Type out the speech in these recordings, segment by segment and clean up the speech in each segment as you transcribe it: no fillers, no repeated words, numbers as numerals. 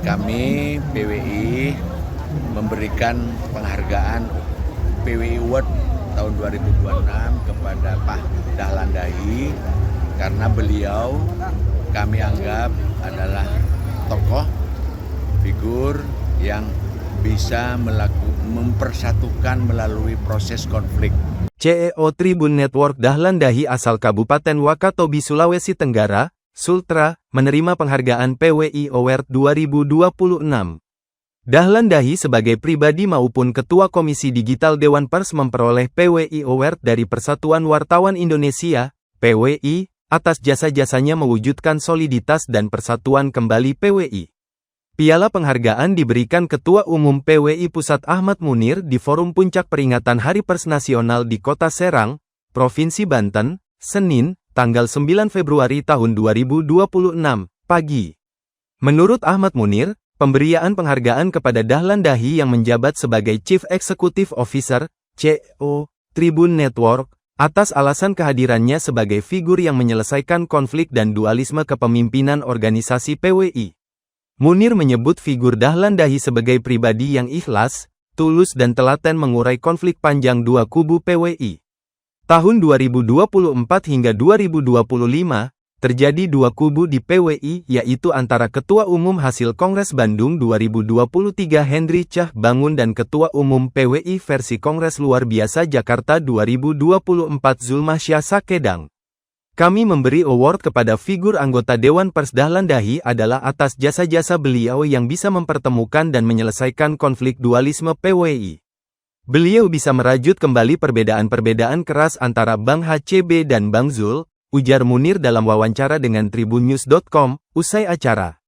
Kami PWI memberikan penghargaan PWI Award tahun 2026 kepada Pak Dahlan Dahi karena beliau kami anggap adalah tokoh figur yang bisa mempersatukan melalui proses konflik. CEO Tribun Network Dahlan Dahi asal Kabupaten Wakatobi, Sulawesi Tenggara, Sultra, menerima penghargaan PWI Award 2026. Dahlan Dahi sebagai pribadi maupun Ketua Komisi Digital Dewan Pers memperoleh PWI Award dari Persatuan Wartawan Indonesia, PWI, atas jasa-jasanya mewujudkan soliditas dan persatuan kembali PWI. Piala penghargaan diberikan Ketua Umum PWI Pusat Ahmad Munir di Forum Puncak Peringatan Hari Pers Nasional di Kota Serang, Provinsi Banten, Senin, tanggal 9 Februari tahun 2026, pagi. Menurut Ahmad Munir, pemberian penghargaan kepada Dahlan Dahi yang menjabat sebagai Chief Executive Officer, CEO, Tribun Network, atas alasan kehadirannya sebagai figur yang menyelesaikan konflik dan dualisme kepemimpinan organisasi PWI. Munir menyebut figur Dahlan Dahi sebagai pribadi yang ikhlas, tulus dan telaten mengurai konflik panjang dua kubu PWI. Tahun 2024 hingga 2025, terjadi dua kubu di PWI yaitu antara Ketua Umum hasil Kongres Bandung 2023 Henry Cah Bangun dan Ketua Umum PWI versi Kongres Luar Biasa Jakarta 2024 Zulmahsyah Sakedang. Kami memberi award kepada figur anggota Dewan Pers Dahlan Dahi adalah atas jasa-jasa beliau yang bisa mempertemukan dan menyelesaikan konflik dualisme PWI. Beliau bisa merajut kembali perbedaan-perbedaan keras antara Bang HCB dan Bang Zul, ujar Munir dalam wawancara dengan tribunnews.com, usai acara.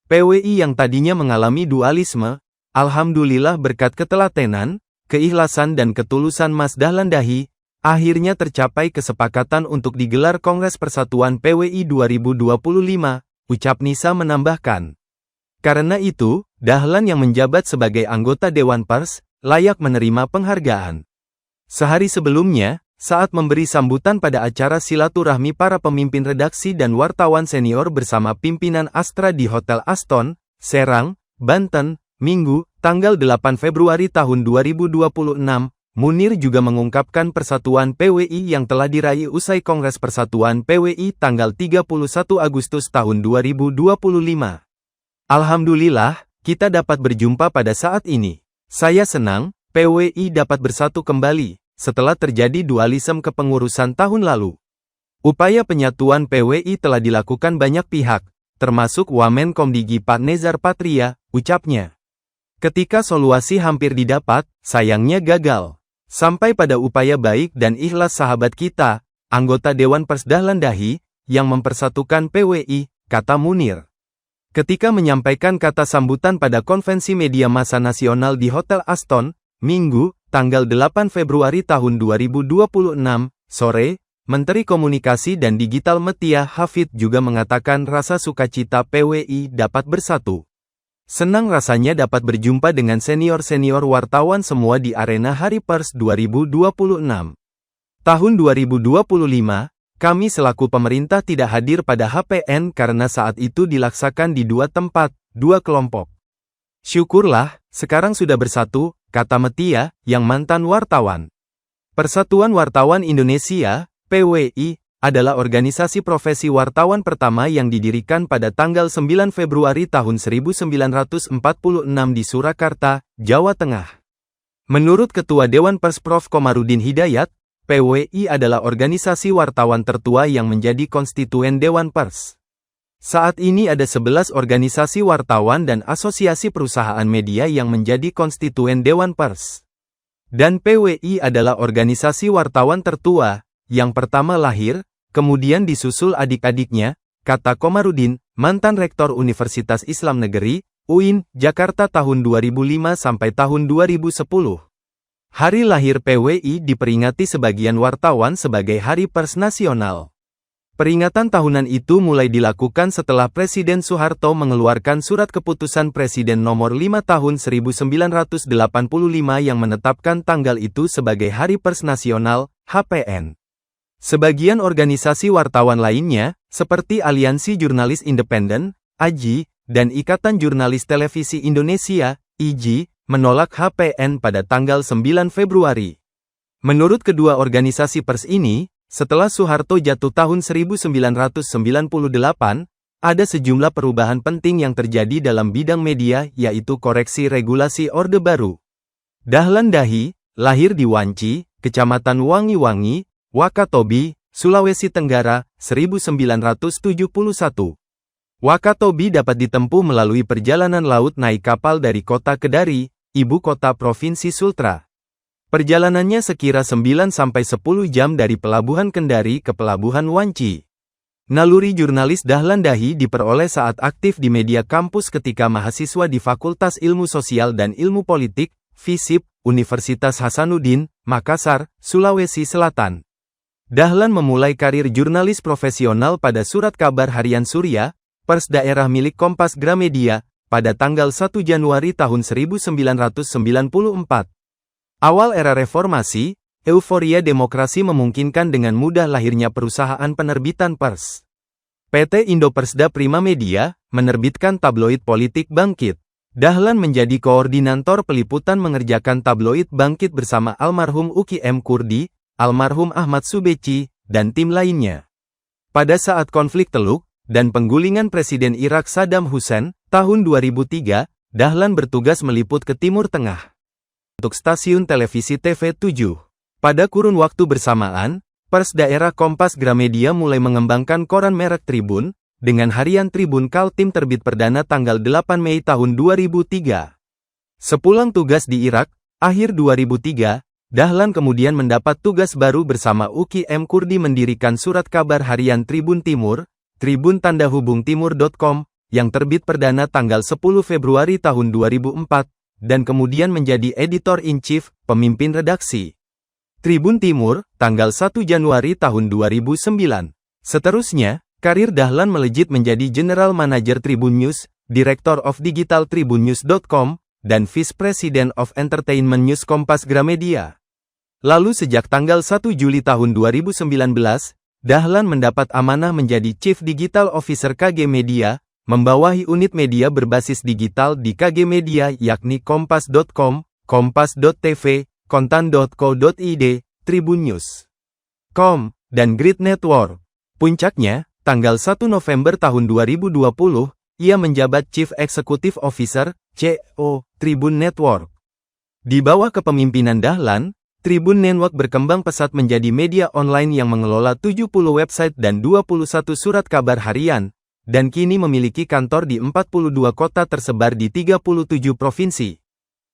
PWI yang tadinya mengalami dualisme, alhamdulillah berkat ketelatenan, keikhlasan dan ketulusan Mas Dahlan Dahi, akhirnya tercapai kesepakatan untuk digelar Kongres Persatuan PWI 2025, ucap Nisa menambahkan. Karena itu, Dahlan yang menjabat sebagai anggota Dewan Pers, layak menerima penghargaan. Sehari sebelumnya, saat memberi sambutan pada acara silaturahmi para pemimpin redaksi dan wartawan senior bersama pimpinan Astra di Hotel Aston, Serang, Banten, Minggu, tanggal 8 Februari tahun 2026, Munir juga mengungkapkan persatuan PWI yang telah diraih usai Kongres Persatuan PWI tanggal 31 Agustus tahun 2025. Alhamdulillah, kita dapat berjumpa pada saat ini. Saya senang, PWI dapat bersatu kembali, setelah terjadi dualisme kepengurusan tahun lalu. Upaya penyatuan PWI telah dilakukan banyak pihak, termasuk Wamen Komdigi Pak Nezar Patria, ucapnya. Ketika solusi hampir didapat, sayangnya gagal. Sampai pada upaya baik dan ikhlas sahabat kita, anggota Dewan Pers Dahlan Dahi, yang mempersatukan PWI, kata Munir. Ketika menyampaikan kata sambutan pada konvensi media massa nasional di Hotel Aston, Minggu, tanggal 8 Februari tahun 2026, sore, Menteri Komunikasi dan Digital Metia Hafid juga mengatakan rasa sukacita PWI dapat bersatu. Senang rasanya dapat berjumpa dengan senior-senior wartawan semua di arena Hari Pers 2026. Tahun 2025, kami selaku pemerintah tidak hadir pada HPN karena saat itu dilaksanakan di dua tempat, dua kelompok. Syukurlah, sekarang sudah bersatu, kata Metia, yang mantan wartawan. Persatuan Wartawan Indonesia, PWI, adalah organisasi profesi wartawan pertama yang didirikan pada tanggal 9 Februari tahun 1946 di Surakarta, Jawa Tengah. Menurut Ketua Dewan Pers Prof. Komarudin Hidayat, PWI adalah organisasi wartawan tertua yang menjadi konstituen Dewan Pers. Saat ini ada 11 organisasi wartawan dan asosiasi perusahaan media yang menjadi konstituen Dewan Pers. Dan PWI adalah organisasi wartawan tertua, yang pertama lahir, kemudian disusul adik-adiknya, kata Komarudin, mantan Rektor Universitas Islam Negeri, UIN, Jakarta tahun 2005 sampai tahun 2010. Hari lahir PWI diperingati sebagian wartawan sebagai Hari Pers Nasional. Peringatan tahunan itu mulai dilakukan setelah Presiden Soeharto mengeluarkan Surat Keputusan Presiden Nomor 5 Tahun 1985 yang menetapkan tanggal itu sebagai Hari Pers Nasional, HPN. Sebagian organisasi wartawan lainnya, seperti Aliansi Jurnalis Independen, AJI, dan Ikatan Jurnalis Televisi Indonesia, IJI, menolak HPN pada tanggal 9 Februari. Menurut kedua organisasi pers ini, setelah Soeharto jatuh tahun 1998, ada sejumlah perubahan penting yang terjadi dalam bidang media, yaitu koreksi regulasi Orde Baru. Dahlan Dahi, lahir di Wanci, Kecamatan Wangi-Wangi, Wakatobi, Sulawesi Tenggara, 1971. Wakatobi dapat ditempuh melalui perjalanan laut naik kapal dari kota Kedari, ibu kota Provinsi Sultra. Perjalanannya sekira 9-10 jam dari Pelabuhan Kendari ke Pelabuhan Wanci. Naluri jurnalis Dahlan Dahi diperoleh saat aktif di media kampus ketika mahasiswa di Fakultas Ilmu Sosial dan Ilmu Politik, FISIP, Universitas Hasanuddin, Makassar, Sulawesi Selatan. Dahlan memulai karir jurnalis profesional pada Surat Kabar Harian Surya, pers daerah milik Kompas Gramedia, pada tanggal 1 Januari tahun 1994. Awal era reformasi, euforia demokrasi memungkinkan dengan mudah lahirnya perusahaan penerbitan pers. PT Indopersda Prima Media, menerbitkan tabloid politik Bangkit. Dahlan menjadi koordinator peliputan mengerjakan tabloid Bangkit bersama almarhum Uki M. Kurdi, almarhum Ahmad Subeci, dan tim lainnya. Pada saat konflik Teluk dan penggulingan Presiden Irak Saddam Hussein, tahun 2003, Dahlan bertugas meliput ke Timur Tengah untuk stasiun televisi TV7. Pada kurun waktu bersamaan, pers daerah Kompas Gramedia mulai mengembangkan koran merek Tribun, dengan harian Tribun Kaltim terbit perdana tanggal 8 Mei tahun 2003. Sepulang tugas di Irak, akhir 2003, Dahlan kemudian mendapat tugas baru bersama Uki M. Kurdi mendirikan surat kabar harian Tribun Timur, tribun-timur.com, yang terbit perdana tanggal 10 Februari tahun 2004, dan kemudian menjadi editor-in-chief, pemimpin redaksi Tribun Timur, tanggal 1 Januari tahun 2009. Seterusnya, karir Dahlan melejit menjadi General Manager Tribun News, Director of Digital Tribunnews.com, dan Vice President of Entertainment News Kompas Gramedia. Lalu sejak tanggal 1 Juli tahun 2019, Dahlan mendapat amanah menjadi Chief Digital Officer KG Media, membawahi unit media berbasis digital di KG Media yakni Kompas.com, Kompas.tv, Kontan.co.id, Tribun News.com, dan Grid Network. Puncaknya, tanggal 1 November tahun 2020, ia menjabat Chief Executive Officer, CEO, Tribun Network. Di bawah kepemimpinan Dahlan, Tribun Network berkembang pesat menjadi media online yang mengelola 70 website dan 21 surat kabar harian, dan kini memiliki kantor di 42 kota tersebar di 37 provinsi.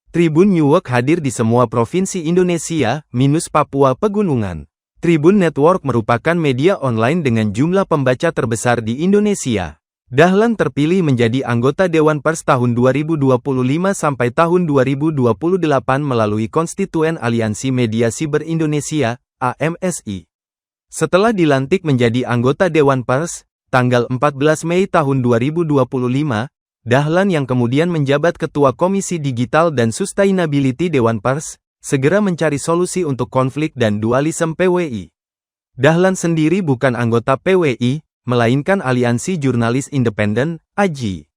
Tribun Network hadir di semua provinsi Indonesia, minus Papua Pegunungan. Tribun Network merupakan media online dengan jumlah pembaca terbesar di Indonesia. Dahlan terpilih menjadi anggota Dewan Pers tahun 2025 sampai tahun 2028 melalui Konstituen Aliansi Media Siber Indonesia, AMSI. Setelah dilantik menjadi anggota Dewan Pers, tanggal 14 Mei tahun 2025, Dahlan yang kemudian menjabat Ketua Komisi Digital dan Sustainability Dewan Pers, segera mencari solusi untuk konflik dan dualisme PWI. Dahlan sendiri bukan anggota PWI, melainkan Aliansi Jurnalis Independen, AJI.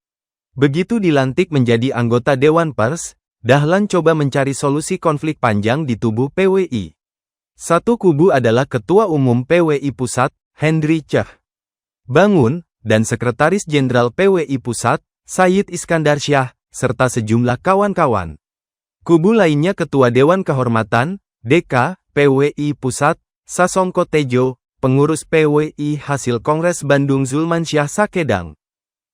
Begitu dilantik menjadi anggota Dewan Pers, Dahlan coba mencari solusi konflik panjang di tubuh PWI. Satu kubu adalah Ketua Umum PWI Pusat, Hendri Cah Bangun, dan Sekretaris Jenderal PWI Pusat, Sayyid Iskandar Syah, serta sejumlah kawan-kawan. Kubu lainnya Ketua Dewan Kehormatan, DK, PWI Pusat, Sasongko Tejo, pengurus PWI hasil Kongres Bandung Zulmansyah Sakedang.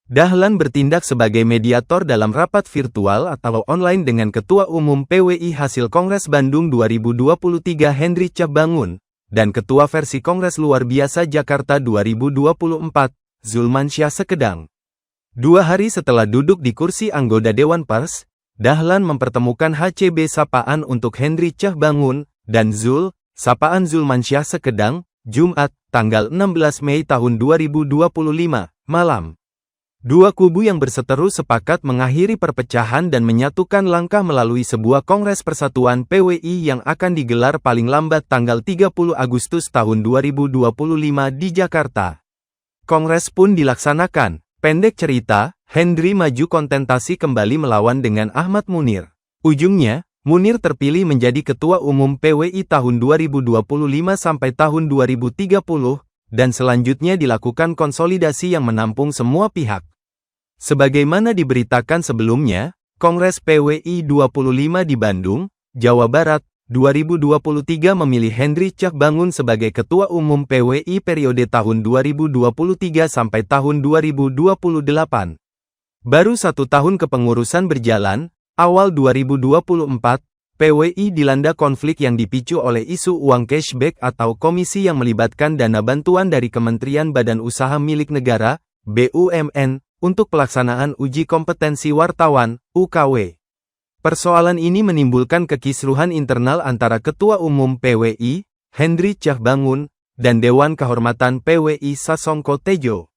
Dahlan bertindak sebagai mediator dalam rapat virtual atau online dengan Ketua Umum PWI hasil Kongres Bandung 2023 Hendri Cah Bangun, dan Ketua versi Kongres Luar Biasa Jakarta 2024, Zulmansyah Sekedang. 2 hari setelah duduk di kursi anggota Dewan Pers, Dahlan mempertemukan HCB Sapaan untuk Hendri Cah Bangun, dan Sapaan Zulmansyah Sekedang, Jumat, tanggal 16 Mei tahun 2025, malam. Dua kubu yang berseteru sepakat mengakhiri perpecahan dan menyatukan langkah melalui sebuah Kongres Persatuan PWI yang akan digelar paling lambat tanggal 30 Agustus tahun 2025 di Jakarta. Kongres pun dilaksanakan. Pendek cerita, Hendri maju kontestasi kembali melawan dengan Ahmad Munir. Ujungnya, Munir terpilih menjadi Ketua Umum PWI tahun 2025 sampai tahun 2030, dan selanjutnya dilakukan konsolidasi yang menampung semua pihak. Sebagaimana diberitakan sebelumnya, Kongres PWI 25 di Bandung, Jawa Barat, 2023 memilih Hendri Cahbangun sebagai Ketua Umum PWI periode tahun 2023 sampai tahun 2028. Baru 1 tahun kepengurusan berjalan, awal 2024, PWI dilanda konflik yang dipicu oleh isu uang cashback atau komisi yang melibatkan dana bantuan dari Kementerian Badan Usaha Milik Negara, BUMN, untuk pelaksanaan uji kompetensi wartawan, UKW. Persoalan ini menimbulkan kekisruhan internal antara Ketua Umum PWI, Hendri Cahbangun, dan Dewan Kehormatan PWI Sasongko Tejo.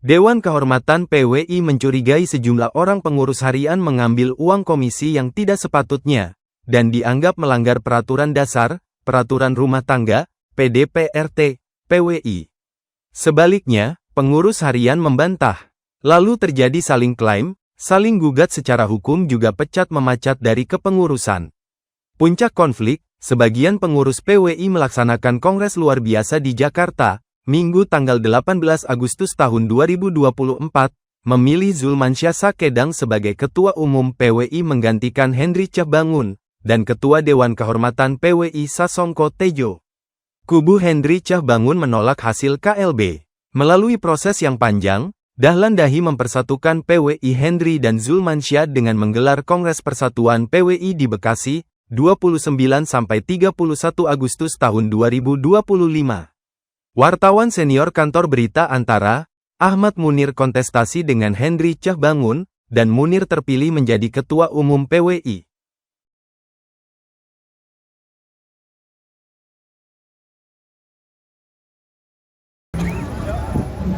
Dewan Kehormatan PWI mencurigai sejumlah orang pengurus harian mengambil uang komisi yang tidak sepatutnya, dan dianggap melanggar peraturan dasar, peraturan rumah tangga, PDPRT, PWI. Sebaliknya, pengurus harian membantah. Lalu terjadi saling klaim, saling gugat secara hukum juga pecat memacat dari kepengurusan. Puncak konflik, sebagian pengurus PWI melaksanakan kongres luar biasa di Jakarta, Minggu tanggal 18 Agustus tahun 2024, memilih Zulmansyah Sakedang sebagai Ketua Umum PWI menggantikan Hendri Cahbangun, dan Ketua Dewan Kehormatan PWI Sasongko Tejo. Kubu Hendri Cahbangun menolak hasil KLB. Melalui proses yang panjang, Dahlan Dahi mempersatukan PWI Hendri dan Zulmansyah dengan menggelar Kongres Persatuan PWI di Bekasi, 29–31 Agustus tahun 2025. Wartawan senior kantor berita Antara, Ahmad Munir kontestasi dengan Hendri Cahbangun, dan Munir terpilih menjadi Ketua Umum PWI.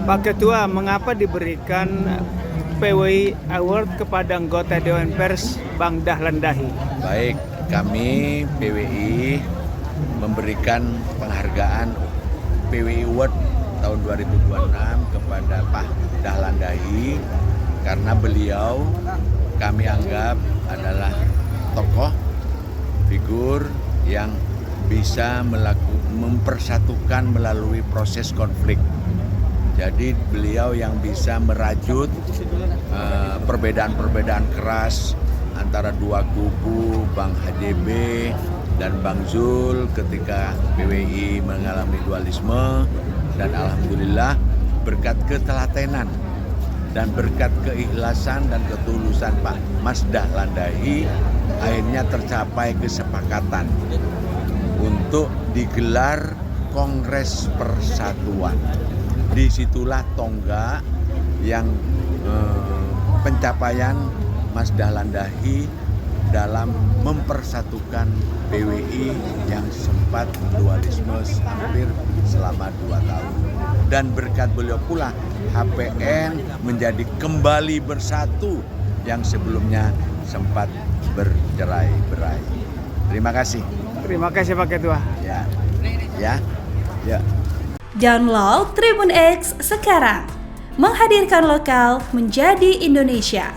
Pak Ketua, mengapa diberikan PWI Award kepada anggota Dewan Pers Bang Dahlan Dahi? Baik, kami PWI memberikan penghargaan PWI Award tahun 2026 kepada Pak Dahlan Dahi karena beliau kami anggap adalah tokoh, figur yang bisa mempersatukan melalui proses konflik. Jadi beliau yang bisa merajut perbedaan-perbedaan keras antara dua kubu, Bang HJB dan Bang Zul ketika PWI mengalami dualisme, dan alhamdulillah berkat ketelatenan dan berkat keikhlasan dan ketulusan Pak Mas Dahlan Dahi akhirnya tercapai kesepakatan untuk digelar Kongres Persatuan. Disitulah tonggak yang pencapaian Mas Dahlan Dahi dalam mempersatukan PWI yang sempat dualisme hampir selama 2 tahun. Dan berkat beliau pula HPN menjadi kembali bersatu yang sebelumnya sempat bercerai-berai. Terima kasih. Terima kasih Pak Ketua. Ya. Download Tribun X sekarang. Menghadirkan lokal menjadi Indonesia.